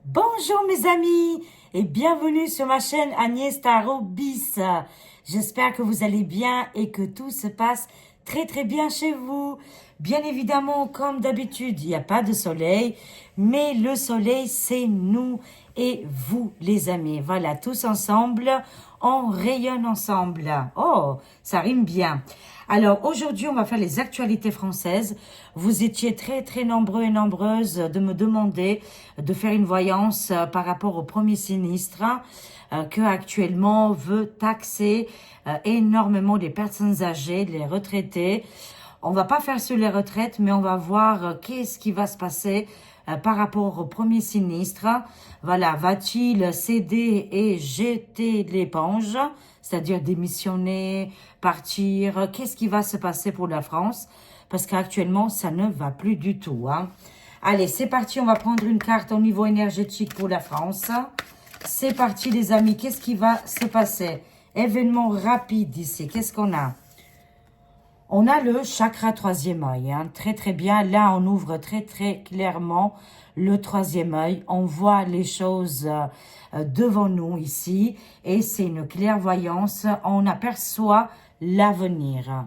Bonjour mes amis et bienvenue sur ma chaîne Agnès Tarot Bis. J'espère que vous allez bien et que tout se passe très bien chez vous. Bien évidemment, comme d'habitude, il n'y a pas de soleil, mais le soleil c'est nous et vous les amis. Voilà, tous ensemble, on rayonne ensemble. Oh, ça rime bien. Alors aujourd'hui, on va faire les actualités françaises. Vous étiez très nombreux et nombreuses de me demander de faire une voyance par rapport au premier sinistre que actuellement veut taxer énormément les personnes âgées, les retraités. On va pas faire sur les retraites, mais on va voir qu'est-ce qui va se passer par rapport au premier sinistre. Voilà, va-t-il céder et jeter l'éponge, c'est-à-dire démissionner, partir? Qu'est-ce qui va se passer pour la France? Parce qu'actuellement, ça ne va plus du tout. Allez, c'est parti, on va prendre une carte au niveau énergétique pour la France. C'est parti les amis, qu'est-ce qui va se passer? Événement rapide ici, qu'est-ce qu'on a? On a le chakra troisième œil, très bien. Là, on ouvre très clairement le troisième œil. On voit les choses devant nous ici et c'est une clairvoyance. On aperçoit l'avenir.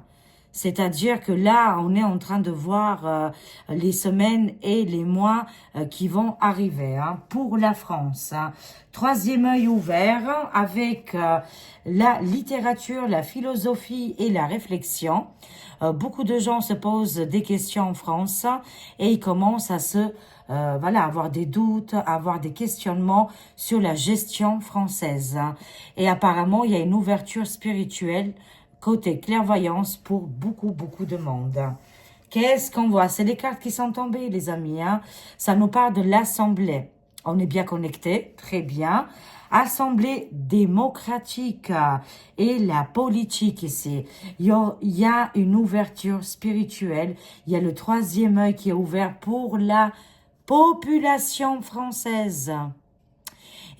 C'est-à-dire que là, on est en train de voir les semaines et les mois qui vont arriver pour la France. Troisième œil ouvert avec la littérature, la philosophie et la réflexion. Beaucoup de gens se posent des questions en France et ils commencent à avoir des doutes, avoir des questionnements sur la gestion française. Et apparemment, il y a une ouverture spirituelle côté clairvoyance pour beaucoup de monde. Qu'est-ce qu'on voit? C'est les cartes qui sont tombées, les amis. Ça nous parle de l'Assemblée. On est bien connectés, très bien. Assemblée démocratique et la politique ici. Il y a une ouverture spirituelle. Il y a le troisième œil qui est ouvert pour la population française.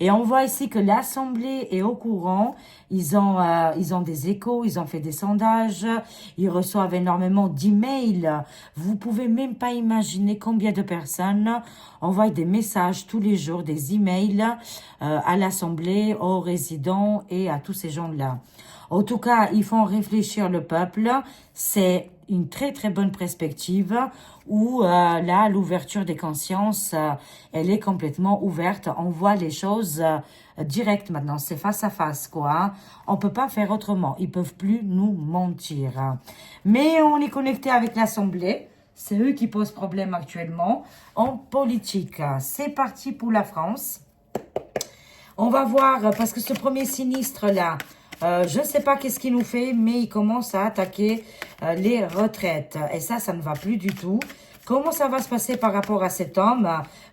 Et on voit ici que l'Assemblée est au courant. Ils ont des échos, ils ont fait des sondages, ils reçoivent énormément d'emails. Vous pouvez même pas imaginer combien de personnes envoient des messages tous les jours, des emails à l'Assemblée, aux résidents et à tous ces gens-là. En tout cas, ils font réfléchir le peuple. C'est une très bonne perspective où là, l'ouverture des consciences, elle est complètement ouverte. On voit les choses directes maintenant. C'est face à face, quoi. On peut pas faire autrement. Ils peuvent plus nous mentir. Mais on est connecté avec l'Assemblée. C'est eux qui posent problème actuellement en politique. C'est parti pour la France. On va voir, parce que ce premier sinistre-là, je ne sais pas qu'est-ce qu'il nous fait, mais il commence à attaquer les retraites. Et ça ne va plus du tout. Comment ça va se passer par rapport à cet homme?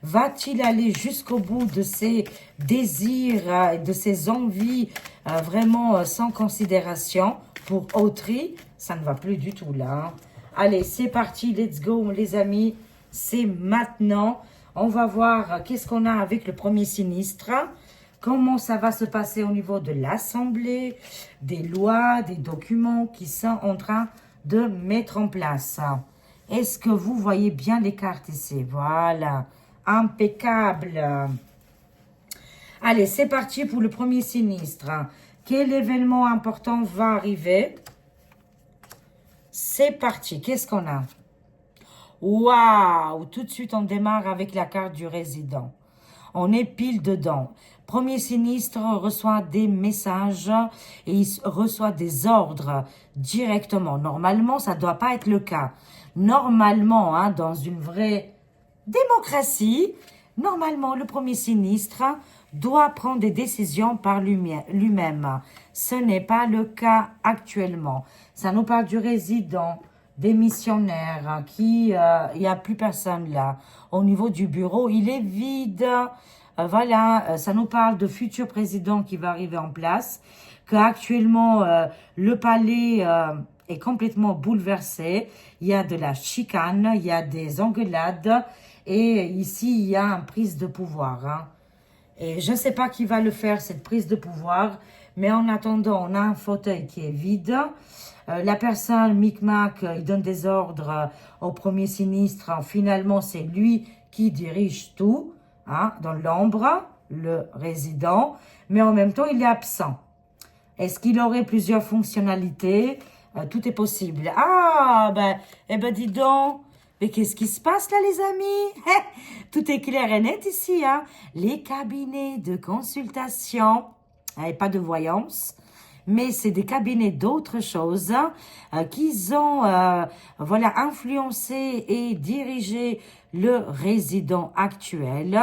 Va-t-il aller jusqu'au bout de ses désirs, de ses envies, vraiment sans considération pour autrui? Ça ne va plus du tout là. Allez, c'est parti, let's go les amis. C'est maintenant. On va voir qu'est-ce qu'on a avec le premier sinistre. Comment ça va se passer au niveau de l'Assemblée, des lois, des documents qui sont en train de mettre en place. Est-ce que vous voyez bien les cartes ici? Voilà, impeccable. Allez, c'est parti pour le premier sinistre. Quel événement important va arriver? C'est parti, qu'est-ce qu'on a? Waouh! Tout de suite, on démarre avec la carte du résident. On est pile dedans. Premier sinistre reçoit des messages et il reçoit des ordres directement. Normalement, ça ne doit pas être le cas. Normalement, dans une vraie démocratie, normalement, le premier sinistre doit prendre des décisions par lui-même. Ce n'est pas le cas actuellement. Ça nous parle du résident, des missionnaires, il n'y a plus personne là. Au niveau du bureau, il est vide. Voilà, ça nous parle de futurs présidents qui va arriver en place, qu'actuellement le palais est complètement bouleversé. Il y a de la chicane, il y a des engueulades et ici il y a une prise de pouvoir. Et je ne sais pas qui va le faire, cette prise de pouvoir, mais en attendant, on a un fauteuil qui est vide. La personne, Micmac, il donne des ordres au premier sinistre. Finalement, c'est lui qui dirige tout. hein, dans l'ombre, le résident, mais en même temps, il est absent. Est-ce qu'il aurait plusieurs fonctionnalités? Tout est possible. Ah, ben, eh ben, dis donc. Mais qu'est-ce qui se passe là, les amis? Tout est clair et net ici, hein. Les cabinets de consultation, et pas de voyance, mais c'est des cabinets d'autres choses qui ont voilà, influencé et dirigé le résident actuel,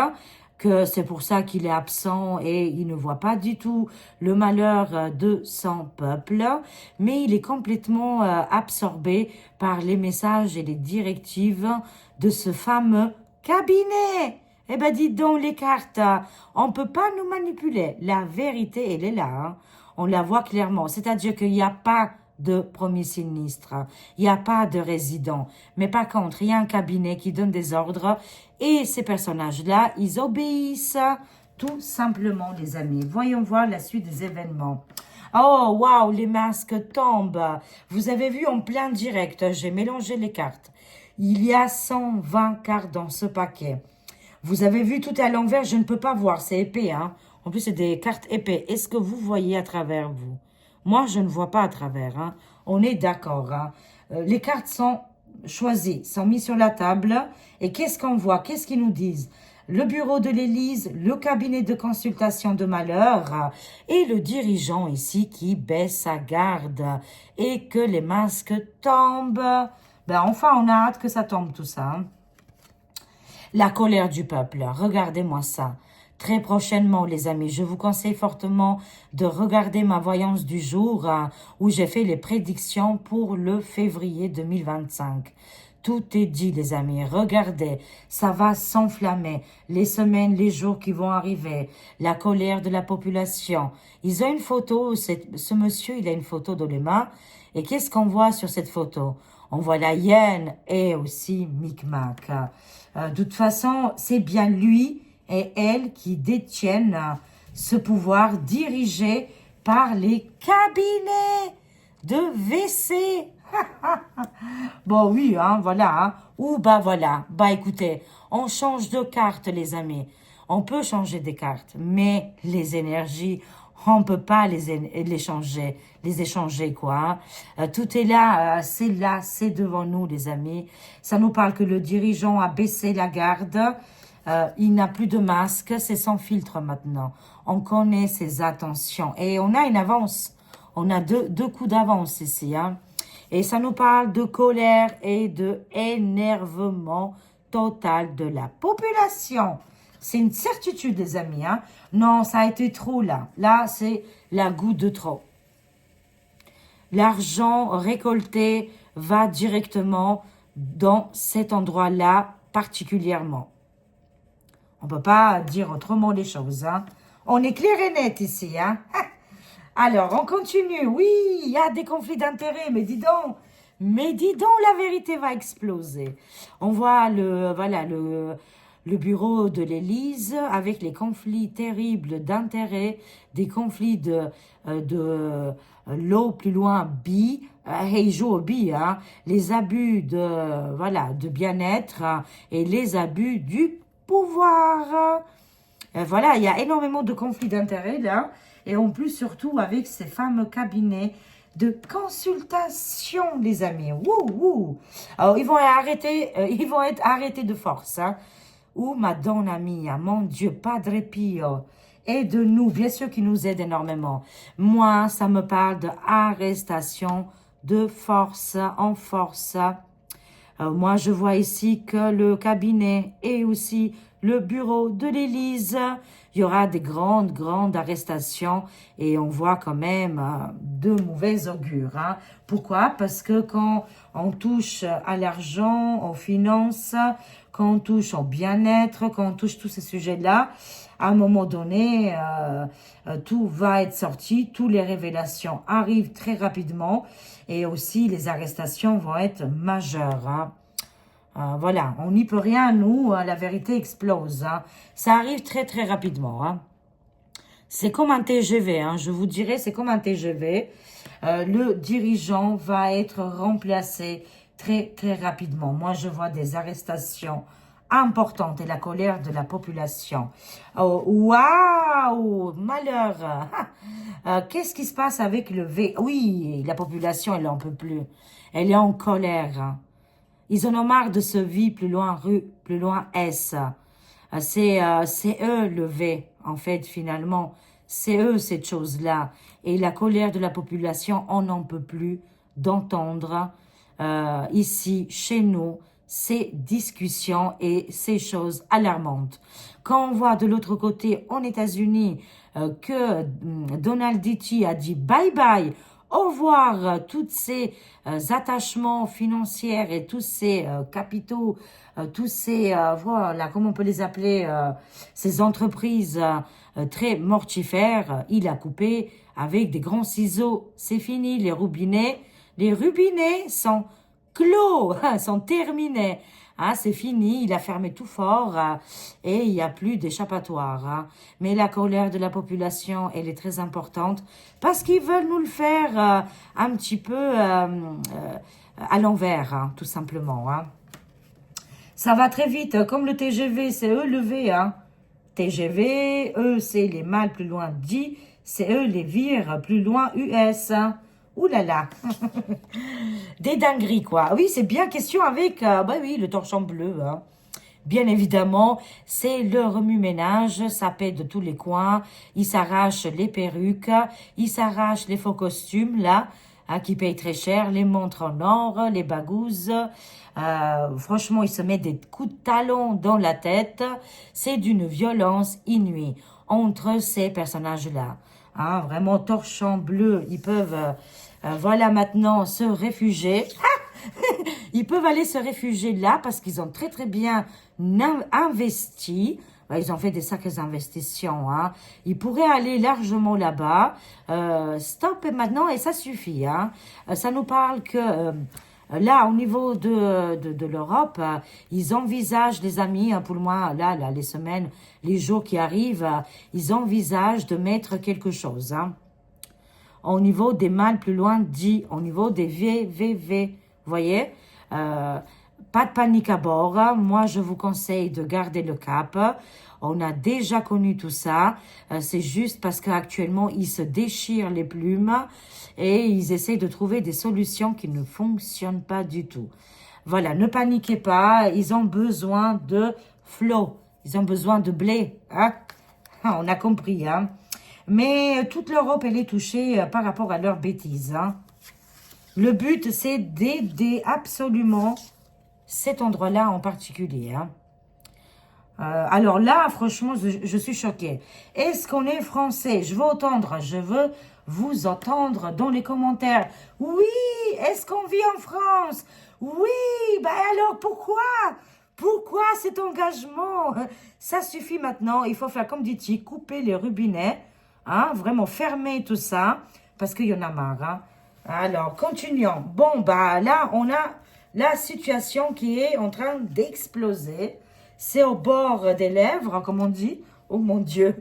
que c'est pour ça qu'il est absent et il ne voit pas du tout le malheur de son peuple, mais il est complètement absorbé par les messages et les directives de ce fameux cabinet. Eh ben, dites donc les cartes, on peut pas nous manipuler. La vérité, elle est là, hein. On la voit clairement. C'est-à-dire qu'il n'y a pas de premier sinistre, il n'y a pas de résident. Mais par contre, il y a un cabinet qui donne des ordres et ces personnages-là, ils obéissent tout simplement, les amis. Voyons voir la suite des événements. Oh, waouh, les masques tombent. Vous avez vu en plein direct, j'ai mélangé les cartes. Il y a 120 cartes dans ce paquet. Vous avez vu tout à l'envers, je ne peux pas voir, c'est épais, hein. En plus, c'est des cartes épais. Est-ce que vous voyez à travers vous? Moi, je ne vois pas à travers, hein. On est d'accord, hein. Les cartes sont choisies, sont mises sur la table. Et qu'est-ce qu'on voit? Qu'est-ce qu'ils nous disent? Le bureau de l'Élise, le cabinet de consultation de malheur et le dirigeant ici qui baisse sa garde et que les masques tombent. Ben enfin, on a hâte que ça tombe tout ça, hein. La colère du peuple, regardez-moi ça. Très prochainement, les amis, je vous conseille fortement de regarder ma voyance du jour où j'ai fait les prédictions pour le février 2025. Tout est dit, les amis. Regardez, ça va s'enflammer. Les semaines, les jours qui vont arriver. La colère de la population. Ils ont une photo, ce monsieur, il a une photo dans les mains. Et qu'est-ce qu'on voit sur cette photo? On voit la hyène et aussi Micmac. De toute façon, c'est bien lui et elle qui détiennent ce pouvoir dirigé par les cabinets de WC. Bon, oui, hein, voilà. Hein. Ou, bah voilà. Bah écoutez, on change de carte, les amis. On peut changer des cartes, mais les énergies, on peut pas les changer, les échanger, quoi. Hein. Tout est là, c'est devant nous, les amis. Ça nous parle que le dirigeant a baissé la garde. Il n'a plus de masque, c'est sans filtre maintenant. On connaît ses attentions et on a une avance. On a deux coups d'avance ici, hein. Et ça nous parle de colère et de énervement total de la population. C'est une certitude, les amis, hein. Non, ça a été trop là. Là, c'est la goutte de trop. L'argent récolté va directement dans cet endroit-là particulièrement. On ne peut pas dire autrement les choses, hein. On est clair et net ici, hein. Alors, on continue. Oui, il y a des conflits d'intérêts, mais dis donc. Mais dis donc, la vérité va exploser. On voit le bureau de l'Élise avec les conflits terribles d'intérêts, des conflits de l'eau plus loin, Heijo Bi, hein, les abus de bien-être et les abus du pouvoir. Voilà, il y a énormément de conflits d'intérêts là. Et en plus, surtout avec ces fameux cabinets de consultation, les amis. Wouh, wouh. Alors, ils vont être arrêtés de force. Hein. Ou Madonna mia, mon Dieu, Padre Pio, aide-nous, bien sûr qu'il nous aide énormément. Moi, ça me parle d'arrestation de force en force. Moi, je vois ici que le cabinet et aussi le bureau de l'Élise, il y aura des grandes arrestations et on voit quand même de mauvais augures. Hein. Pourquoi? Parce que quand on touche à l'argent, aux finances, quand on touche au bien-être, quand on touche tous ces sujets-là, à un moment donné, tout va être sorti, toutes les révélations arrivent très rapidement et aussi les arrestations vont être majeures. Hein. Voilà, on n'y peut rien, nous, la vérité explose. Hein. Ça arrive très rapidement. Hein. C'est comme un TGV, hein, je vous dirais, c'est comme un TGV. Le dirigeant va être remplacé très rapidement. Moi, je vois des arrestations importante et la colère de la population. Oh, waouh, malheur. Qu'est-ce qui se passe avec le V? Oui, la population, elle n'en peut plus. Elle est en colère. Ils en ont marre de ce vie plus loin rue, plus loin S. C'est eux le V, en fait, finalement. C'est eux cette chose-là. Et la colère de la population, on n'en peut plus d'entendre ici, chez nous, ces discussions et ces choses alarmantes. Quand on voit de l'autre côté, aux États-Unis, que Donald Trump a dit bye-bye, au revoir, tous ces attachements financiers et tous ces capitaux, tous ces, voilà, comment on peut les appeler, ces entreprises très mortifères, il a coupé avec des grands ciseaux. C'est fini, les robinets sont clos, sont terminés. Ah, c'est fini, il a fermé tout fort et il n'y a plus d'échappatoire. Mais la colère de la population, elle est très importante parce qu'ils veulent nous le faire un petit peu à l'envers, tout simplement. Ça va très vite, comme le TGV, c'est eux le V. TGV, eux, c'est les mâles plus loin dit, c'est eux les vires plus loin US. Ouh là là, des dingueries quoi. Oui, c'est bien question avec, oui, le torchon bleu. Bien évidemment, c'est le remue-ménage, ça pète de tous les coins, il s'arrache les perruques, il s'arrache les faux costumes là, qui payent très cher, les montres en or, les bagouzes. Franchement, il se met des coups de talon dans la tête. C'est d'une violence inouïe entre ces personnages-là. Vraiment, torchon bleu, ils peuvent... voilà maintenant se réfugier. Ils peuvent aller se réfugier là parce qu'ils ont très très bien investi. Ils ont fait des sacrées investissements. Ils pourraient aller largement là-bas. Stop maintenant et ça suffit. Ça nous parle que là, au niveau de l'Europe, ils envisagent, les amis, pour le moins, là, les semaines, les jours qui arrivent, ils envisagent de mettre quelque chose. Au niveau des mâles plus loin dit, au niveau des VVV, vous voyez, pas de panique à bord. Moi, je vous conseille de garder le cap. On a déjà connu tout ça. C'est juste parce qu'actuellement, ils se déchirent les plumes et ils essaient de trouver des solutions qui ne fonctionnent pas du tout. Voilà, ne paniquez pas. Ils ont besoin de flow. Ils ont besoin de blé. On a compris. Mais toute l'Europe, elle est touchée par rapport à leurs bêtises. Le but, c'est d'aider absolument cet endroit-là en particulier. Alors là, franchement, je suis choquée. Est-ce qu'on est français? Je veux vous entendre dans les commentaires. Oui, est-ce qu'on vit en France? Oui, alors pourquoi? Pourquoi cet engagement? Ça suffit maintenant, il faut faire comme dit-il, couper les robinets, vraiment fermer tout ça, parce qu'il y en a marre. Alors, continuons. Bon, là, on a la situation qui est en train d'exploser. C'est au bord des lèvres, comme on dit. Oh mon Dieu.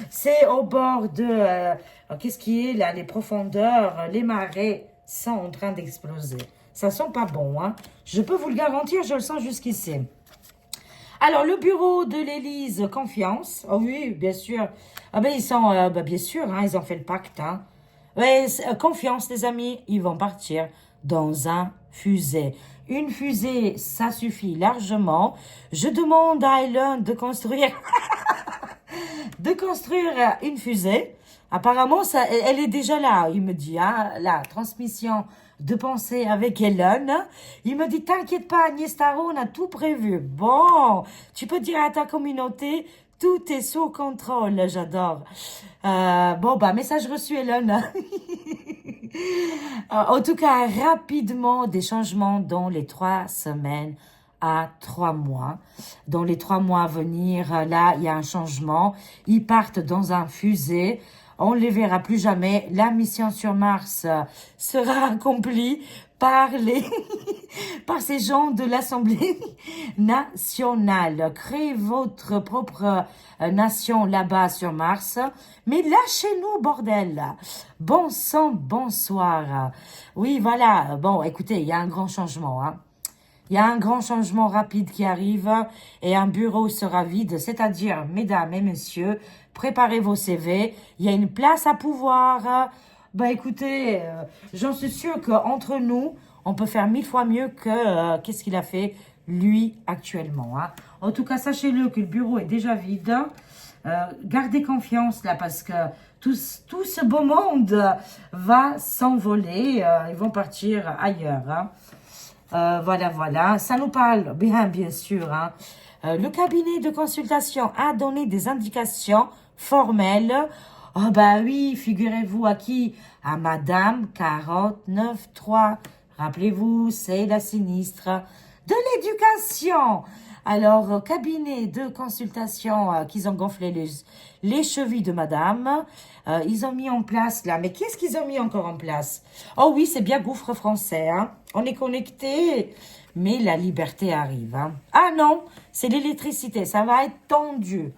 C'est au bord de... qu'est-ce qui est là? Les profondeurs, les marais sont en train d'exploser. Ça sent pas bon, Je peux vous le garantir, je le sens jusqu'ici. Alors, le bureau de l'Élysée, confiance. Oh oui, bien sûr. Ils sont... bien sûr, ils ont fait le pacte, confiance, les amis, ils vont partir dans un fusée. Une fusée, ça suffit largement. Je demande à Elon de construire une fusée. Apparemment, elle est déjà là, il me dit. La transmission de pensée avec Elon. Il me dit, t'inquiète pas, Agnès Tarot, on a tout prévu. Bon, tu peux dire à ta communauté, tout est sous contrôle, j'adore. Message reçu, Elon. En tout cas, rapidement, des changements dans les 3 semaines à 3 mois. Dans les 3 mois à venir, là, il y a un changement. Ils partent dans un fusée. On ne les verra plus jamais. La mission sur Mars sera accomplie par par ces gens de l'Assemblée nationale. Créez votre propre nation là-bas sur Mars. Mais lâchez-nous, bordel. Bon sang, bonsoir. Oui, voilà. Bon, écoutez, il y a un grand changement. Il y a un grand changement rapide qui arrive et un bureau sera vide, c'est-à-dire, mesdames et messieurs, préparez vos CV, il y a une place à pouvoir. Bah écoutez, j'en suis sûre qu'entre nous, on peut faire 1000 fois mieux que qu'est-ce qu'il a fait lui actuellement. Hein. En tout cas, sachez-le que le bureau est déjà vide. Gardez confiance là parce que tout ce beau monde va s'envoler. Ils vont partir ailleurs. Hein. Voilà, voilà. Ça nous parle bien sûr. Hein. Le cabinet de consultation a donné des indications formelles. Oh bah oui, figurez-vous à qui? À Madame 49.3. Rappelez-vous, c'est la sinistre de l'éducation. Alors, cabinet de consultation qu'ils ont gonflé les chevilles de madame. Ils ont mis en place là. Mais qu'est-ce qu'ils ont mis encore en place? Oh oui, c'est bien gouffre français. Hein. On est connecté, mais la liberté arrive. Hein. Ah non, c'est l'électricité. Ça va être tendu.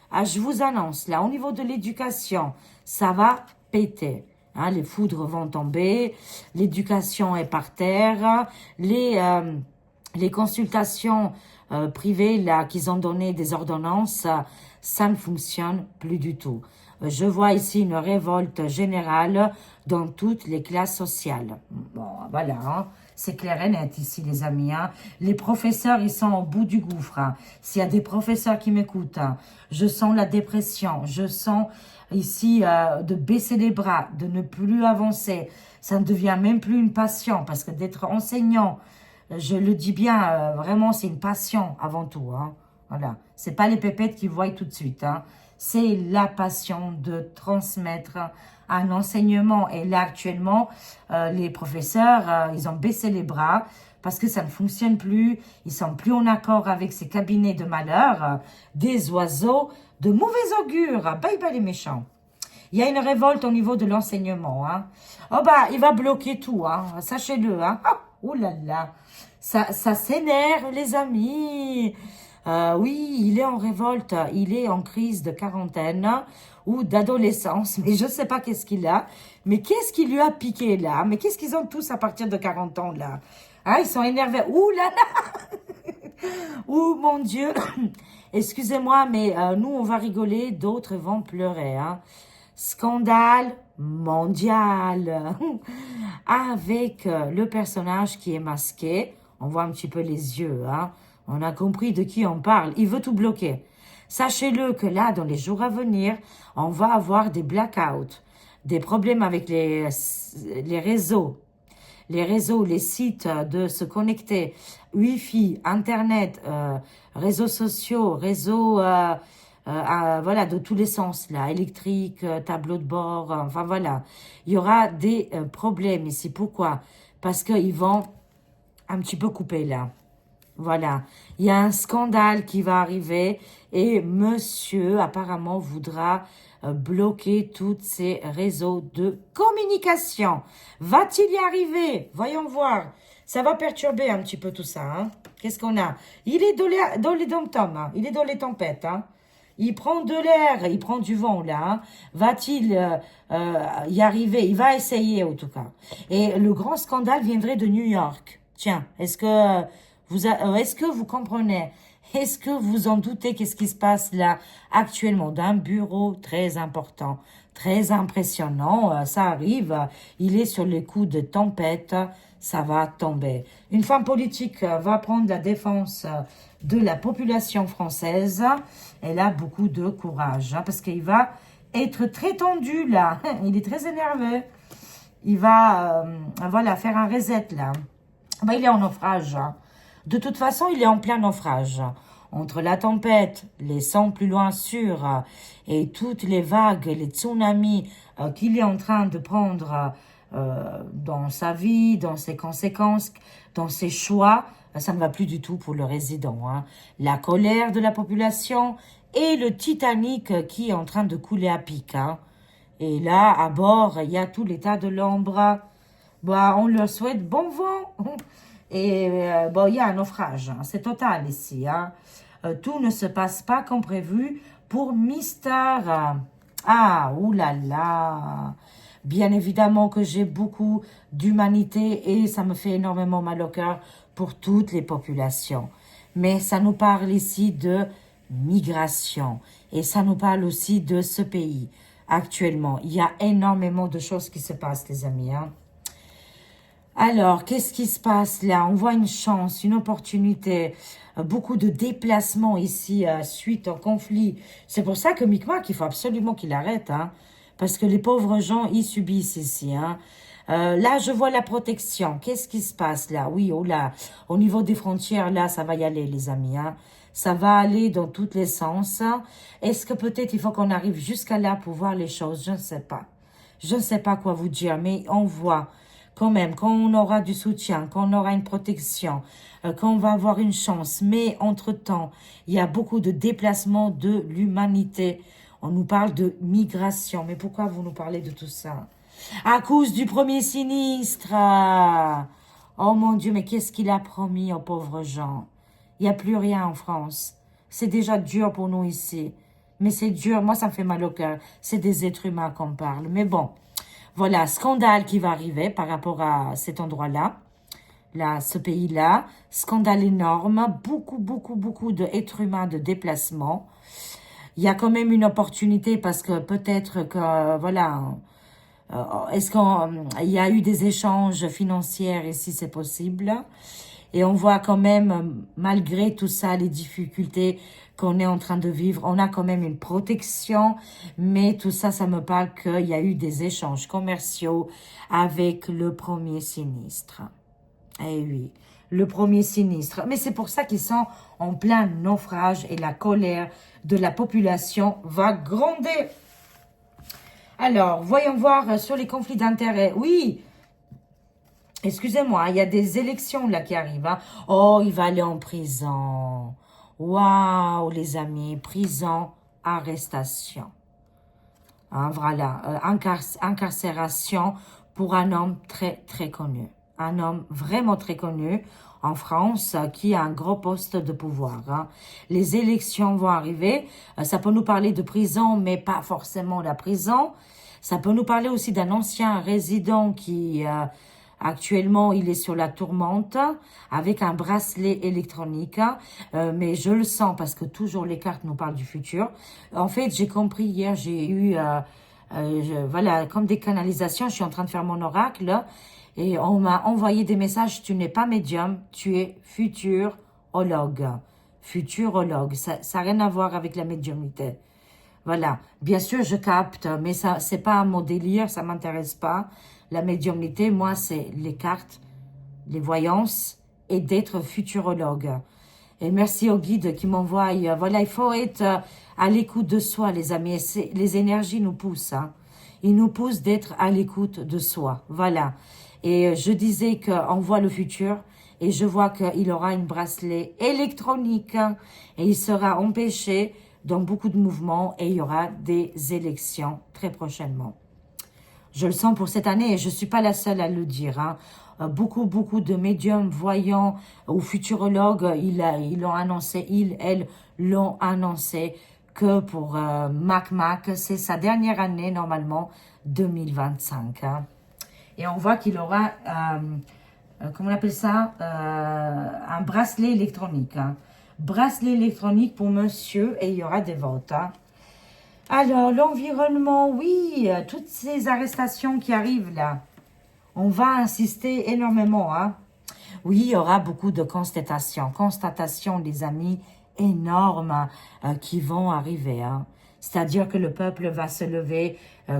Ah, je vous annonce, là, au niveau de l'éducation, ça va péter. Hein, les foudres vont tomber, l'éducation est par terre, les consultations privées, là, qu'ils ont donné des ordonnances, ça ne fonctionne plus du tout. Je vois ici une révolte générale dans toutes les classes sociales. Bon, voilà, hein. C'est clair et net ici, les amis. Hein. Les professeurs, ils sont au bout du gouffre. Hein. S'il y a des professeurs qui m'écoutent, hein, je sens la dépression. Je sens ici de baisser les bras, de ne plus avancer. Ça ne devient même plus une passion parce que d'être enseignant, je le dis bien, vraiment, c'est une passion avant tout. Hein. Voilà. C'est pas les pépettes qui voient tout de suite. Hein. C'est la passion de transmettre un enseignement. Et là, actuellement, les professeurs, ils ont baissé les bras parce que ça ne fonctionne plus. Ils sont plus en accord avec ces cabinets de malheur, des oiseaux de mauvais augure. Bye bye les méchants. Il y a une révolte au niveau de l'enseignement. Hein. Oh bah, il va bloquer tout, hein. Sachez-le. Hein. Oh là là, ça s'énerve les amis. Oui, il est en révolte, il est en crise de quarantaine ou d'adolescence, mais je ne sais pas qu'est-ce qu'il a. Mais qu'est-ce qui lui a piqué là? Mais qu'est-ce qu'ils ont tous à partir de 40 ans là? Ah, ils sont énervés. Ouh là là! Ouh mon Dieu! Excusez-moi, mais nous on va rigoler, d'autres vont pleurer. Hein. Scandale mondial avec le personnage qui est masqué. On voit un petit peu les yeux, hein. On a compris de qui on parle. Il veut tout bloquer. Sachez-le que là, dans les jours à venir, on va avoir des blackouts, des problèmes avec les réseaux. Les réseaux, les sites de se connecter, Wi-Fi, Internet, réseaux sociaux, réseaux, voilà, de tous les sens, là, électrique, tableau de bord, enfin voilà. Il y aura des problèmes ici. Pourquoi? Parce qu'ils vont un petit peu couper là. Voilà, il y a un scandale qui va arriver et monsieur apparemment voudra bloquer tous ces réseaux de communication. Va-t-il y arriver? Voyons voir. Ça va perturber un petit peu tout ça. Hein. Qu'est-ce qu'on a? Il est dans les dom-toms, hein. Il est dans les tempêtes. Hein. Il prend de l'air, il prend du vent là. Hein. Va-t-il y arriver? Il va essayer en tout cas. Et le grand scandale viendrait de New York. Tiens, est-ce que vous comprenez? Est-ce que vous en doutez qu'est-ce qui se passe là actuellement d'un bureau très important, très impressionnant? Ça arrive, il est sur les coups de tempête, ça va tomber. Une femme politique va prendre la défense de la population française. Elle a beaucoup de courage hein, parce qu'il va être très tendu là. Il est très énervé. Il va voilà, faire un reset là. Ben, il est en naufrage. Hein. De toute façon, il est en plein naufrage. Entre la tempête, les 100 plus loin sûrs et toutes les vagues, les tsunamis qu'il est en train de prendre dans sa vie, dans ses conséquences, dans ses choix, ça ne va plus du tout pour le résident. Hein. La colère de la population et le Titanic qui est en train de couler à pic. Hein. Et là, à bord, il y a tout l'état de l'ombre. Bah, on leur souhaite bon vent. Et bon, il y a un naufrage, hein, c'est total ici. Hein. Tout ne se passe pas comme prévu pour Mister. Ah, oulala. Bien évidemment que j'ai beaucoup d'humanité et ça me fait énormément mal au cœur pour toutes les populations. Mais ça nous parle ici de migration et ça nous parle aussi de ce pays actuellement. Il y a énormément de choses qui se passent, les amis, hein. Alors, qu'est-ce qui se passe là? On voit une chance, une opportunité, beaucoup de déplacements ici suite au conflit. C'est pour ça que Micmac, il faut absolument qu'il arrête, hein, parce que les pauvres gens, ils subissent ici, hein. Là, je vois la protection. Qu'est-ce qui se passe là? Oui, oh là, au niveau des frontières, là, ça va y aller, les amis, hein. Ça va aller dans tous les sens. Est-ce que peut-être il faut qu'on arrive jusqu'à là pour voir les choses? Je ne sais pas. Je ne sais pas quoi vous dire, mais on voit quand même, quand on aura du soutien, quand on aura une protection, quand on va avoir une chance. Mais entre-temps, il y a beaucoup de déplacements de l'humanité. On nous parle de migration. Mais pourquoi vous nous parlez de tout ça? À cause du premier sinistre. Oh mon Dieu, mais qu'est-ce qu'il a promis aux pauvres gens? Il n'y a plus rien en France. C'est déjà dur pour nous ici. Mais c'est dur, moi ça me fait mal au cœur. C'est des êtres humains qu'on parle. Mais bon, voilà, scandale qui va arriver par rapport à cet endroit-là, là, ce pays-là. Scandale énorme, beaucoup d'êtres humains de déplacement. Il y a quand même une opportunité parce que peut-être que, voilà, est-ce qu'il y a eu des échanges financiers ici, c'est possible. Et on voit quand même, malgré tout ça, les difficultés qu'on est en train de vivre, on a quand même une protection. Mais tout ça, ça me parle qu'il y a eu des échanges commerciaux avec le premier sinistre. Eh oui, le premier sinistre. Mais c'est pour ça qu'ils sont en plein naufrage et la colère de la population va gronder. Alors, voyons voir sur les conflits d'intérêts. Oui, excusez-moi, il y a des élections là qui arrivent, hein. Oh, il va aller en prison. Waouh, les amis, prison, arrestation. Hein, voilà, incarcération pour un homme très connu. Un homme vraiment très connu en France qui a un gros poste de pouvoir, hein. Les élections vont arriver. Ça peut nous parler de prison, mais pas forcément la prison. Ça peut nous parler aussi d'un ancien résident qui... actuellement, il est sur la tourmente avec un bracelet électronique, mais je le sens parce que toujours les cartes nous parlent du futur. En fait, j'ai compris hier, j'ai eu, voilà, comme des canalisations, je suis en train de faire mon oracle et on m'a envoyé des messages, tu n'es pas médium, tu es futurologue. Futurologue, ça n'a rien à voir avec la médiumnité. Voilà. Bien sûr, je capte, mais ça, c'est pas mon délire, ça m'intéresse pas. La médiumnité, moi, c'est les cartes, les voyances et d'être futurologue. Et merci aux guides qui m'envoient. Voilà, il faut être à l'écoute de soi, les amis. Les énergies nous poussent, hein. Ils nous poussent d'être à l'écoute de soi. Voilà. Et je disais qu'on voit le futur et je vois qu'il aura une bracelet électronique, hein, et il sera empêché dans beaucoup de mouvements et il y aura des élections très prochainement. Je le sens pour cette année et je ne suis pas la seule à le dire, hein. Beaucoup de médiums, voyants ou futurologues, ils l'ont annoncé, elles l'ont annoncé que pour Mac, c'est sa dernière année normalement, 2025. Hein. Et on voit qu'il aura, comment on appelle ça, un bracelet électronique. Hein. Bracelet électronique pour monsieur et il y aura des votes. Hein. Alors, l'environnement, oui, toutes ces arrestations qui arrivent là, on va insister énormément, hein. Oui, il y aura beaucoup de constatations, les amis, énormes qui vont arriver, hein. C'est-à-dire que le peuple va se lever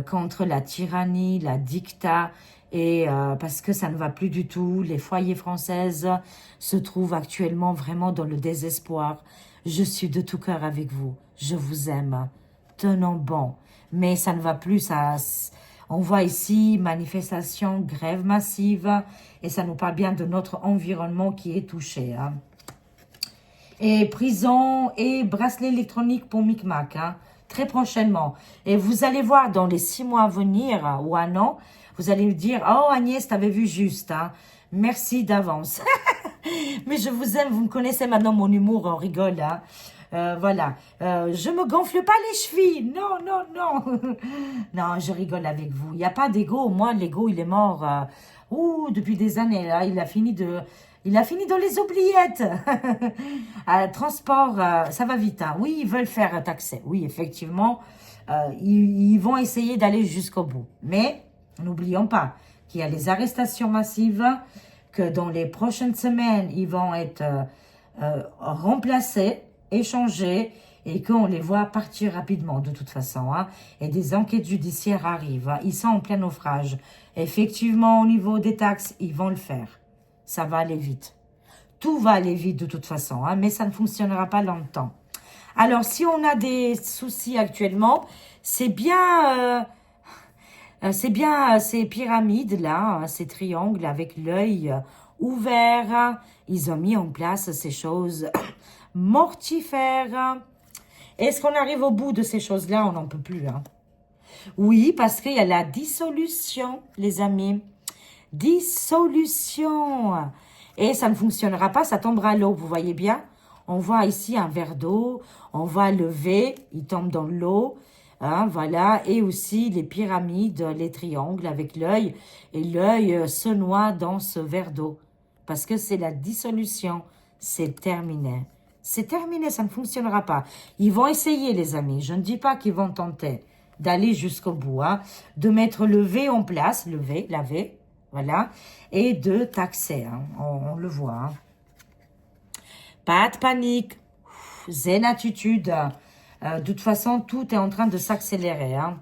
contre la tyrannie, la dictat, et parce que ça ne va plus du tout. Les foyers françaises se trouvent actuellement vraiment dans le désespoir. Je suis de tout cœur avec vous, je vous aime. Tenons bon, mais ça ne va plus, on voit ici manifestation, grève massive, et ça nous parle bien de notre environnement qui est touché. Hein. Et prison et bracelet électronique pour Micmac, hein, très prochainement. Et vous allez voir dans les 6 mois à venir, ou un an, vous allez me dire, oh Agnès, t'avais vu juste, hein. Merci d'avance. Mais je vous aime, vous me connaissez maintenant mon humour, on rigole, hein. Voilà. Je me gonfle pas les chevilles. Non, non, non. Non, je rigole avec vous. Il n'y a pas d'ego. Moi, l'ego, il est mort depuis des années. Là. Il a fini dans les oubliettes. Transport, ça va vite. Hein. Oui, ils veulent faire taxer. Oui, effectivement, ils vont essayer d'aller jusqu'au bout. Mais n'oublions pas qu'il y a les arrestations massives, que dans les prochaines semaines, ils vont être remplacés, échangés, et qu'on les voit partir rapidement de toute façon. Hein. Et des enquêtes judiciaires arrivent. Hein. Ils sont en plein naufrage. Effectivement, au niveau des taxes, ils vont le faire. Ça va aller vite. Tout va aller vite de toute façon, hein, mais ça ne fonctionnera pas longtemps. Alors, si on a des soucis actuellement, c'est bien ces pyramides-là, hein, ces triangles avec l'œil ouvert. Hein. Ils ont mis en place ces choses mortifères. Est-ce qu'on arrive au bout de ces choses-là? On n'en peut plus. Hein. Oui, parce qu'il y a la dissolution, les amis. Dissolution. Et ça ne fonctionnera pas, ça tombera à l'eau, vous voyez bien. On voit ici un verre d'eau, on va lever, il tombe dans l'eau. Hein, voilà, et aussi les pyramides, les triangles avec l'œil. Et l'œil se noie dans ce verre d'eau. Parce que c'est la dissolution. C'est terminé. C'est terminé, ça ne fonctionnera pas. Ils vont essayer, les amis. Je ne dis pas qu'ils vont tenter d'aller jusqu'au bout. Hein, de mettre le V en place, le V, la V, voilà, et de taxer. Hein, on le voit. Hein. Pas de panique. Zen attitude. De toute façon, tout est en train de s'accélérer. Hein.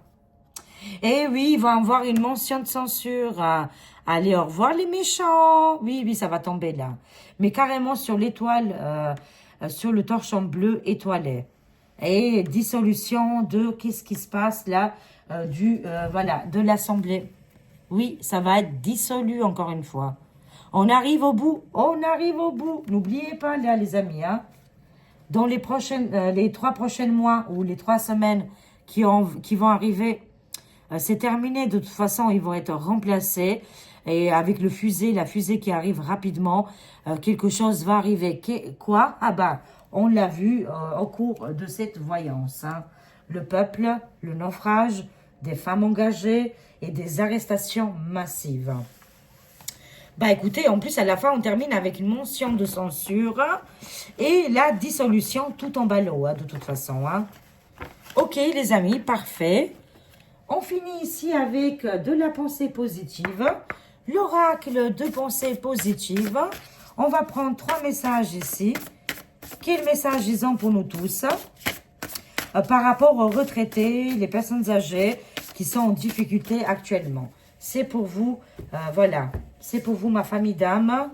Et oui, il va y avoir une mention de censure. Allez, au revoir les méchants. Oui, oui, ça va tomber là. Mais carrément sur l'étoile, sur le torchon bleu étoilé. Et dissolution de, qu'est-ce qui se passe là, voilà, de l'Assemblée. Oui, ça va être dissolu encore une fois. On arrive au bout. On arrive au bout. N'oubliez pas là, les amis, hein. Dans les 3 prochains mois ou les 3 semaines qui vont arriver, c'est terminé. De toute façon, ils vont être remplacés. Et avec la fusée qui arrive rapidement, quelque chose va arriver. Quoi? Ah bah, on l'a vu au cours de cette voyance. Hein. Le peuple, le naufrage, des femmes engagées et des arrestations massives. Bah écoutez, en plus à la fin on termine avec une mention de censure et la dissolution tout en ballot, hein, de toute façon. Hein. Ok les amis, parfait. On finit ici avec de la pensée positive, l'oracle de pensée positive. On va prendre 3 messages ici. Quels messages ils ont pour nous tous par rapport aux retraités, les personnes âgées qui sont en difficulté actuellement. C'est pour vous, voilà. C'est pour vous, ma famille d'âme.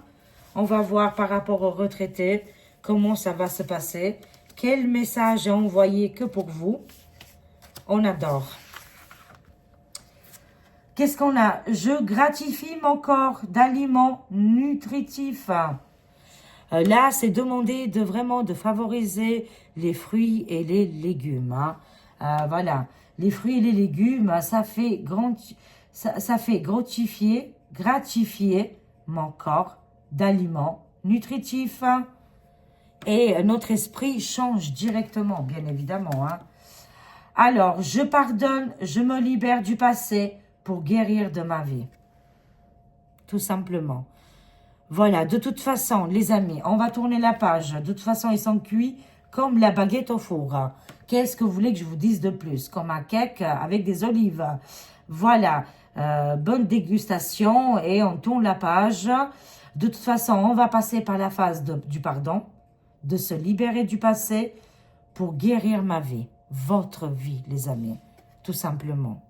On va voir par rapport aux retraités comment ça va se passer. Quel message est envoyé que pour vous. On adore. Qu'est-ce qu'on a? Je gratifie mon corps d'aliments nutritifs. Là, c'est demandé de favoriser les fruits et les légumes. Hein. Voilà. Les fruits et les légumes, ça fait gratifier mon corps d'aliments nutritifs. Et notre esprit change directement, bien évidemment. Hein. Alors, je pardonne, je me libère du passé pour guérir de ma vie. Tout simplement. Voilà, de toute façon, les amis, on va tourner la page. De toute façon, ils sont cuits comme la baguette au four. Qu'est-ce que vous voulez que je vous dise de plus? Comme un cake avec des olives. Voilà, bonne dégustation et on tourne la page. De toute façon, on va passer par la phase du pardon, de se libérer du passé pour guérir ma vie. Votre vie, les amis, tout simplement.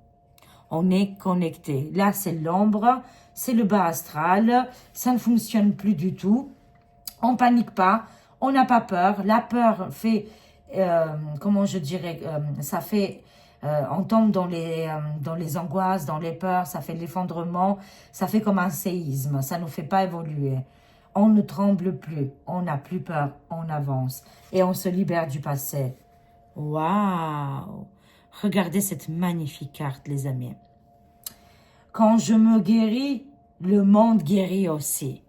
On est connecté. Là, c'est l'ombre, c'est le bas astral. Ça ne fonctionne plus du tout. On panique pas. On n'a pas peur. La peur fait, comment je dirais, ça fait, on tombe dans les angoisses, dans les peurs. Ça fait de l'effondrement. Ça fait comme un séisme. Ça ne nous fait pas évoluer. On ne tremble plus. On n'a plus peur. On avance. Et on se libère du passé. Waouh! Regardez cette magnifique carte, les amis. Quand je me guéris, le monde guérit aussi.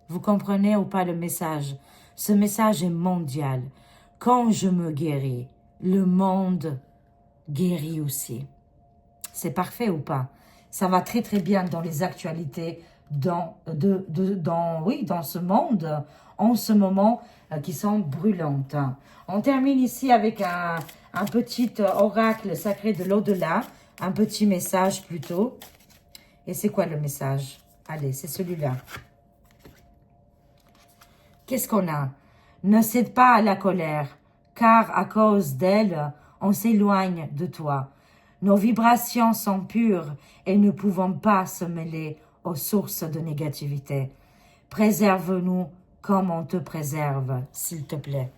Vous comprenez ou pas le message? Ce message est mondial. Quand je me guéris, le monde guérit aussi. C'est parfait ou pas? Ça va très très bien dans les actualités, dans ce monde, en ce moment, qui sont brûlantes. On termine ici avec un petit oracle sacré de l'au-delà, un petit message plutôt. Et c'est quoi le message? Allez, c'est celui-là. Qu'est-ce qu'on a? Ne cède pas à la colère, car à cause d'elle, on s'éloigne de toi. Nos vibrations sont pures et ne pouvons pas se mêler aux sources de négativité. Préserve-nous comme on te préserve, s'il te plaît.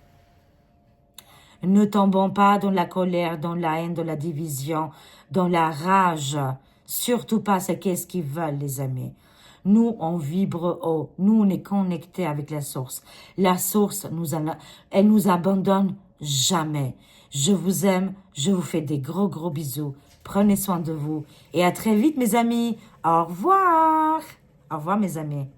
Ne tombons pas dans la colère, dans la haine, dans la division, dans la rage. Surtout pas, c'est qu'est-ce qu'ils veulent, les amis. Nous, on vibre haut. Nous, on est connectés avec la source. La source, elle nous abandonne jamais. Je vous aime. Je vous fais des gros, gros bisous. Prenez soin de vous. Et à très vite, mes amis. Au revoir. Au revoir, mes amis.